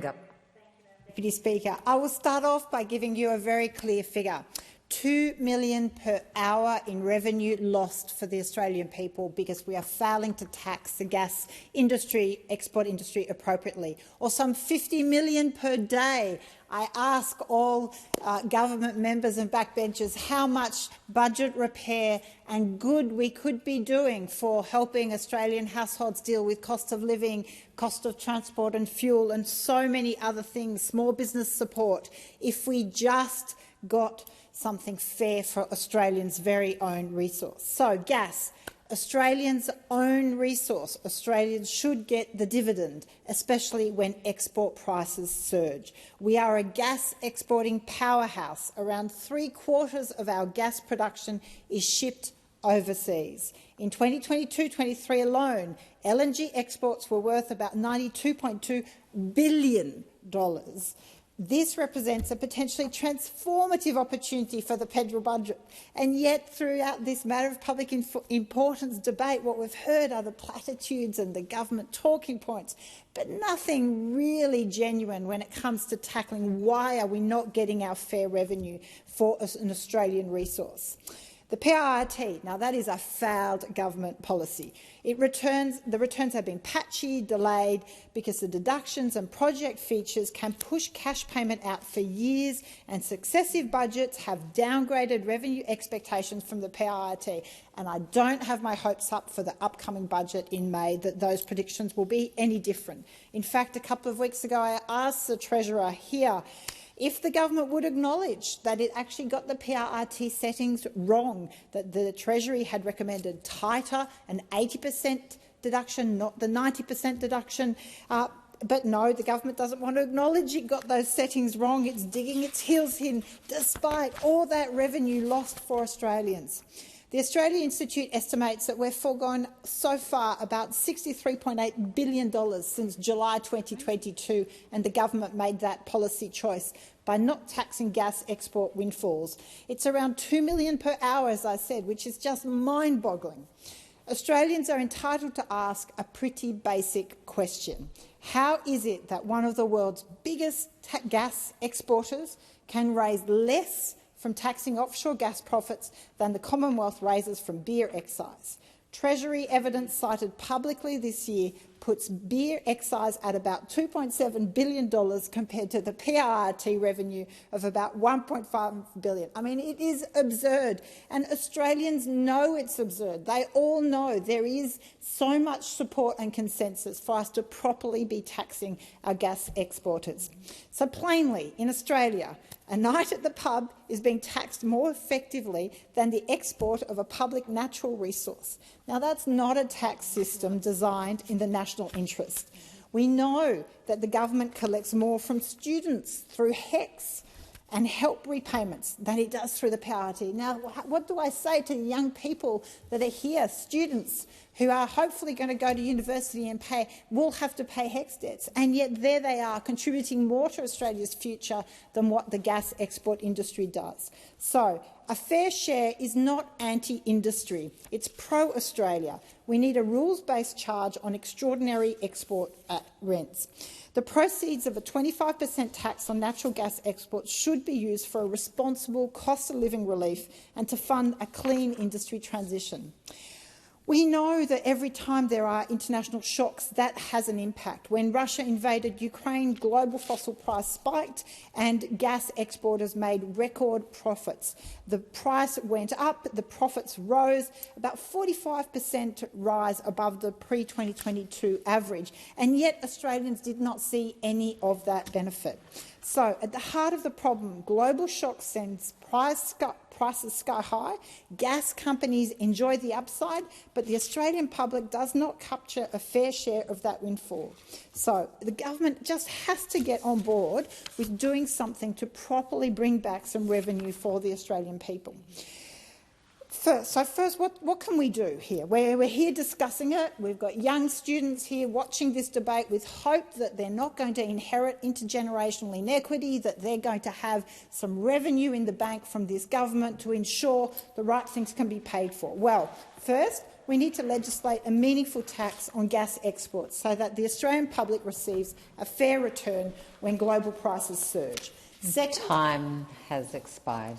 Deputy Speaker, I will start off by giving you a very clear figure. $2 million per hour in revenue lost for the Australian people because we are failing to tax the gas industry, export industry appropriately, or some $50 million per day. I ask all government members and backbenchers how much budget repair and good we could be doing for helping Australian households deal with cost of living, cost of transport and fuel and so many other things, small business support, if we just got something fair for Australians' very own resource. So, gas, Australians' own resource. Australians should get the dividend, especially when export prices surge. We are a gas exporting powerhouse. Around 3/4 of our gas production is shipped overseas. In 2022-23 alone, LNG exports were worth about $92.2 billion. This represents a potentially transformative opportunity for the federal budget. And yet, throughout this matter of public importance debate, what we've heard are the platitudes and the government talking points, but nothing really genuine when it comes to tackling why are we not getting our fair revenue for an Australian resource. The PRRT, now that is a failed government policy. The returns have been patchy, delayed, because the deductions and project features can push cash payment out for years, and successive budgets have downgraded revenue expectations from the PRRT. And I don't have my hopes up for the upcoming budget in May that those predictions will be any different. In fact, a couple of weeks ago I asked the Treasurer here if the government would acknowledge that it actually got the PRRT settings wrong, that the Treasury had recommended tighter, an 80% deduction, not the 90% deduction. But no, the government doesn't want to acknowledge it got those settings wrong. It's digging its heels in, despite all that revenue lost for Australians. The Australia Institute estimates that we've foregone so far about $63.8 billion since July 2022, and the government made that policy choice by not taxing gas export windfalls. It's around $2 million per hour, as I said, which is just mind-boggling. Australians are entitled to ask a pretty basic question. How is it that one of the world's biggest gas exporters can raise less from taxing offshore gas profits than the Commonwealth raises from beer excise? Treasury evidence cited publicly this year puts beer excise at about $2.7 billion compared to the PRRT revenue of about $1.5 billion. I mean, it is absurd, and Australians know it's absurd. They all know there is so much support and consensus for us to properly be taxing our gas exporters. So plainly, in Australia, a night at the pub is being taxed more effectively than the export of a public natural resource. Now, that's not a tax system designed in the national interest. We know that the government collects more from students through HECS and help repayments than it does through the PRRT. Now, what do I say to the young people that are here, students who are hopefully going to go to university and will have to pay HECS debts, and yet there they are contributing more to Australia's future than what the gas export industry does. So, a fair share is not anti-industry, it's pro-Australia. We need a rules-based charge on extraordinary export rents. The proceeds of a 25% tax on natural gas exports should be used for a responsible cost-of-living relief and to fund a clean industry transition. We know that every time there are international shocks, that has an impact. When Russia invaded Ukraine, global fossil price spiked and gas exporters made record profits. The price went up, the profits rose, about 45% rise above the pre-2022 average, and yet Australians did not see any of that benefit. So, at the heart of the problem, global shock sends prices sky high. Gas companies enjoy the upside, but the Australian public does not capture a fair share of that windfall. So the government just has to get on board with doing something to properly bring back some revenue for the Australian people. First, what can we do here? We're here discussing it. We've got young students here watching this debate with hope that they're not going to inherit intergenerational inequity, that they're going to have some revenue in the bank from this government to ensure the right things can be paid for. Well, first, we need to legislate a meaningful tax on gas exports so that the Australian public receives a fair return when global prices surge. Time has expired.